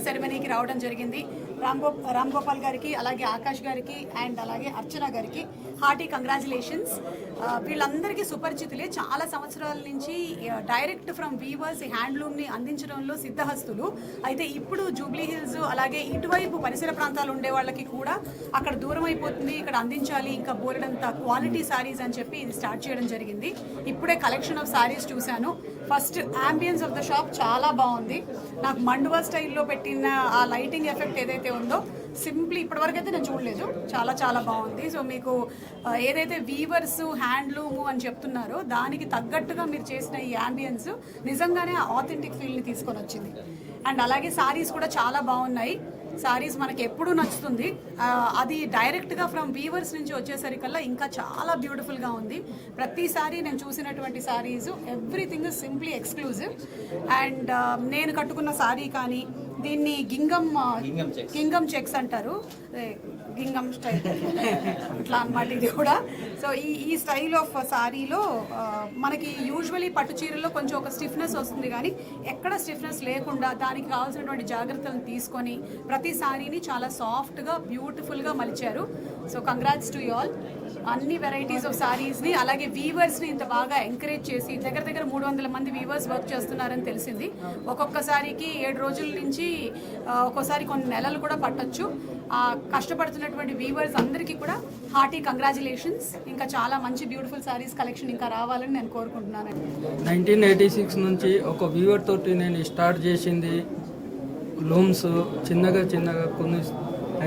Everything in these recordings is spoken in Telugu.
సెరమనీకి రావడం జరిగింది. రామ్ గోపాల్ గారికి, అలాగే ఆకాష్ గారికి అండ్ అలాగే అర్చన గారికి హార్టీ కంగ్రాచులేషన్స్. వీళ్ళందరికీ సుపరిచితులే. చాలా సంవత్సరాల నుంచి డైరెక్ట్ ఫ్రమ్ వీవర్స్ హ్యాండ్లూమ్ని అందించడంలో సిద్ధహస్తులు. అయితే ఇప్పుడు జూబ్లీ హిల్స్ అలాగే ఇటువైపు పరిసర ప్రాంతాలు ఉండే వాళ్ళకి కూడా అక్కడ దూరం అయిపోతుంది, ఇక్కడ అందించాలి ఇంకా బోలెడంత క్వాలిటీ సారీస్ అని చెప్పి ఇది స్టార్ట్ చేయడం జరిగింది. ఇప్పుడే కలెక్షన్ ఆఫ్ సారీస్ చూశాను. First ambience of the shop చాలా బాగుంది. నాకు మండువా స్టైల్లో పెట్టిన ఆ లైటింగ్ ఎఫెక్ట్ ఏదైతే ఉందో సింప్లీ ఇప్పటివరకు అయితే నేను చూడలేదు, చాలా చాలా బాగుంది. సో మీకు ఏదైతే వీవర్స్ హ్యాండ్లూము అని చెప్తున్నారో దానికి తగ్గట్టుగా మీరు చేసిన ఈ యాంబియన్స్ నిజంగానే ఆథెంటిక్ ఫీల్ని తీసుకొని వచ్చింది. అండ్ అలాగే సారీస్ కూడా చాలా బాగున్నాయి. సారీస్ మనకి ఎప్పుడూ నచ్చుతుంది, అది డైరెక్ట్గా ఫ్రమ్ వీవర్స్ నుంచి వచ్చేసరికల్లా ఇంకా చాలా బ్యూటిఫుల్గా ఉంది. ప్రతి సారీ నేను చూసినటువంటి saris everything is simply exclusive. And నేను కట్టుకున్న సారీ కానీ దీన్ని గింగం చెక్స్ అంటారు, గింగం స్టైల్ ఇట్లా అన్నమాట ఇది కూడా. సో ఈ స్టైల్ ఆఫ్ సారీలో మనకి యూజువలీ పట్టు చీరల్లో కొంచెం ఒక స్టిఫ్నెస్ వస్తుంది, కానీ ఎక్కడ స్టిఫ్నెస్ లేకుండా దానికి కావాల్సినటువంటి జాగ్రత్తలను తీసుకొని ప్రతి సారీని చాలా సాఫ్ట్గా బ్యూటిఫుల్గా మలిచారు. So congrats to you all. అన్ని వెరైటీస్ ఆఫ్ సారీస్ని అలాగే వీవర్స్ని ఇంత బాగా ఎంకరేజ్ చేసి దగ్గర 300 మంది వీవర్స్ వర్క్ చేస్తున్నారని తెలిసింది. ఒక్కొక్క సారీకి 7 రోజుల నుంచి ఒక్కోసారి కొన్ని నెలలు కూడా పట్టొచ్చు. కష్టపడుతున్నటువంటి వీవర్స్ అందరికీ కూడా హార్టీ కంగ్రాచులేషన్స్. ఇంకా చాలా మంచి బ్యూటిఫుల్ సారీస్ కలెక్షన్ ఇంకా రావాలని నేను కోరుకుంటున్నాను. 1986 నుంచి ఒక వీవర్ తోటి నేను స్టార్ట్ చేసింది లూమ్స్ చిన్నగా కొన్ని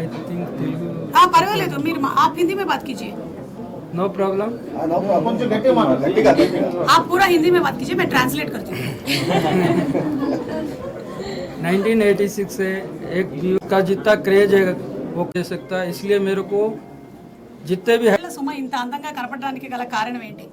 ఐ థింక్ తెలుగు పర్వాలేదు, మీరు आप हिंदी में बात कीजिए. No problem. आप पूरा हिंदी में बात कीजिए, मैं ट्रांसलेट करती हूँ. 1986 से एक व्यूअर का जितना क्रेज है वो कह सकता है, इसलिए मेरे को जितने भी है సుమ ఇంత అందంగా కనపడడానికి గల కారణం ఏంటి?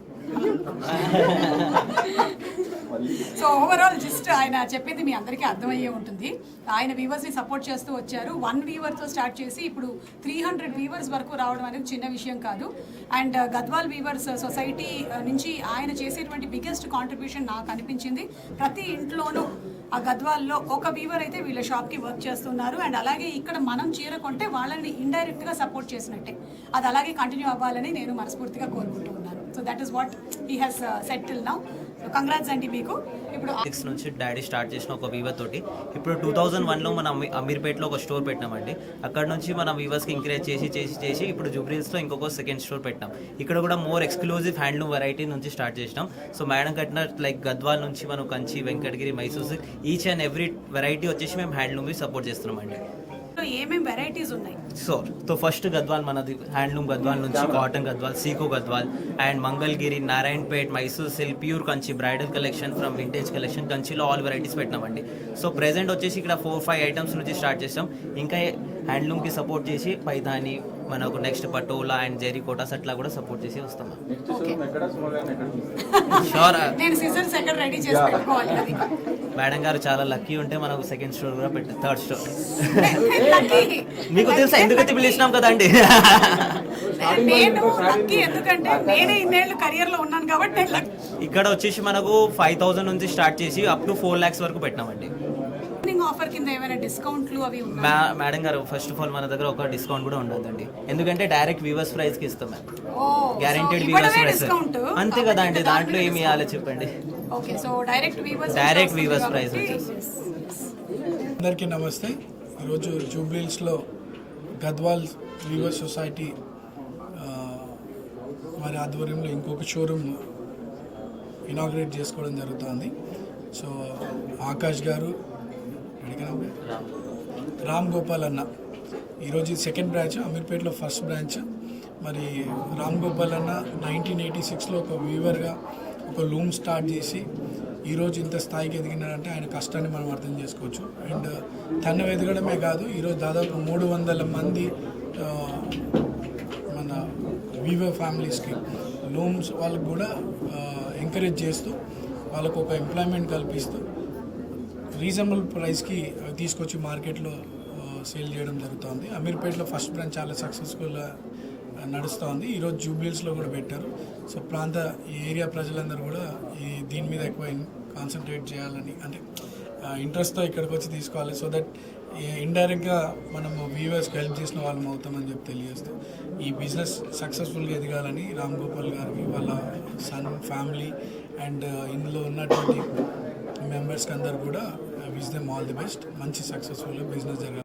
సో ఓవరాల్ జస్ట్ ఆయన చెప్పింది మీ అందరికీ అర్థమయ్యే ఉంటుంది. ఆయన వీవర్స్ని సపోర్ట్ చేస్తూ వచ్చారు. 1 వీవర్తో స్టార్ట్ చేసి ఇప్పుడు 300 వీవర్స్ వరకు రావడం అనేది చిన్న విషయం కాదు. అండ్ గద్వాల్ వీవర్స్ సొసైటీ నుంచి ఆయన చేసేటువంటి బిగ్గెస్ట్ కాంట్రిబ్యూషన్ నాకు అనిపించింది. ప్రతి ఇంట్లోనూ ఆ గద్వాల్లో ఒక వీవర్ అయితే వీళ్ళ షాప్కి వర్క్ చేస్తున్నారు. అండ్ అలాగే ఇక్కడ మనం చీర కొంటే వాళ్ళని ఇండైరెక్ట్గా సపోర్ట్ చేసినట్టే. అది అలాగే కంటిన్యూ అవ్వాలని నేను మనస్ఫూర్తిగా కోరుకుంటూ ఉన్నాను. So that is what he has set till now. Congrats అండి మీకు. ఇప్పుడు 6 నుంచి డాడీ స్టార్ట్ చేసిన ఒక వీవర్ తోటి ఇప్పుడు 2001లో మనం అమీర్పేటలో ఒక స్టోర్ పెట్టినామండి. అక్కడ నుంచి మనం వీవర్స్కి ఎంకరేజ్ చేసి ఇప్పుడు జూబ్లీహిల్స్లో ఇంకొక సెకండ్ స్టోర్ పెట్టాం. ఇక్కడ కూడా మోర్ ఎక్స్క్లూజివ్ హ్యాండ్లూమ్ వెరైటీ నుంచి స్టార్ట్ చేసినాం. సో మేడం కట్టిన లైక్ గద్వాల్ నుంచి మనం Kanchi, Venkatagiri, Mysore each and every variety వచ్చేసి మేము హ్యాండ్లూమ్కి సపోర్ట్ చేస్తున్నామండి. ఏమేమి వెరైటీస్ ఉన్నాయి? సో ఫస్ట్ గద్వాల్ మనది హ్యాండ్లూమ్ గద్వాల్ నుంచి కాటన్ గద్వాల్, సీకో Gadwal and Mangalagiri, Narayanpet, Mysore silk, pure Kanchi, bridal collection from vintage collection, కంచిలో ఆల్ వెరైటీస్ పెట్టినామండి. సో ప్రెజెంట్ వచ్చేసి ఇక్కడ 4-5 ఐటమ్స్ నుంచి స్టార్ట్ చేస్తాం. ఇంకా హ్యాండ్లూమ్కి సపోర్ట్ చేసి పైదాని మనకు next patola and Jerry Kotas అట్లా కూడా సపోర్ట్ చేసి వస్తాం. షూర్. మేడం గారు చాలా లక్కీ ఉంటే మనకు సెకండ్ స్టోర్ కూడా పెట్టారు, థర్డ్ స్టోర్. మీకు తెలుసా ఎందుకైతే పిలిచినాం కదండి. ఇక్కడ వచ్చేసి మనకు 5,000 నుంచి స్టార్ట్ చేసి అప్ టు 4 lakhs వరకు పెట్టినామండి. ఆఫర్ కింద ఏమైనా డిస్కౌంట్లు అవి ఉన్నాయా? మేడం గారు ఫస్ట్ ఆఫ్ ఆల్ మన దగ్గర ఒక డిస్కౌంట్ కూడా ఉండదండి, ఎందుకంటే డైరెక్ట్ వీవర్స్ ప్రైస్ కి ఇస్తాం. గ్యారెంటెడ్ వీవర్స్ ప్రైస్ అంతే కదా అండి, దాంట్లో ఏమి ఇవ్వాలి చెప్పండి. Okay, so direct weavers price. అందరికీ నమస్తే. ఈరోజు జూబ్లీహిల్స్లో గద్వాల్ వీవర్స్ సొసైటీ వారి ఆధ్వర్యంలో ఇంకొక షోరూమ్ ఇనాగ్రేట్ చేసుకోవడం జరుగుతుంది. సో ఆకాష్ గారు, రామ్ గోపాల్ అన్న ఈరోజు సెకండ్ బ్రాంచ్, అమీర్పేటలో ఫస్ట్ బ్రాంచ్. మరి రామ్ గోపాల్ అన్న 1986లో ఒక వీవర్గా ఒక లూమ్ స్టార్ట్ చేసి ఈరోజు ఇంత స్థాయికి ఎదిగినాడంటే ఆయన కష్టాన్ని మనం అర్థం చేసుకోవచ్చు. అండ్ తను ఎదగడమే కాదు, ఈరోజు దాదాపు 300 మంది మన వీవర్ ఫ్యామిలీస్కి లూమ్స్ వాళ్ళకు కూడా ఎంకరేజ్ చేస్తూ వాళ్ళకు ఒక ఎంప్లాయ్మెంట్ కల్పిస్తూ రీజనబుల్ ప్రైస్కి తీసుకొచ్చి మార్కెట్లో సేల్ చేయడం జరుగుతుంది. అమీర్పేటలో ఫస్ట్ బ్రాంచ్ చాలా సక్సెస్ఫుల్గా నడుస్తుంది. ఈరోజు జూబ్లీహిల్స్లో కూడా పెట్టారు. సో ఈ ఏరియా ప్రజలందరూ కూడా దీని మీద ఎక్కువ కాన్సన్ట్రేట్ చేయాలని, అంటే ఇంట్రెస్ట్తో ఇక్కడికి వచ్చి తీసుకోవాలి. సో దట్ ఇండైరెక్ట్గా మనము వ్యూవర్స్కి హెల్ప్ చేసిన వాళ్ళం అవుతామని చెప్పి తెలియజేస్తూ ఈ బిజినెస్ సక్సెస్ఫుల్గా ఎదగాలని రామ్ గోపాల్ గారికి వాళ్ళ సన్ ఫ్యామిలీ అండ్ ఇందులో ఉన్నటువంటి మెంబర్స్కి అందరు కూడా wish them all the best. మంచి సక్సెస్ఫుల్గా బిజినెస్ జరగాలి.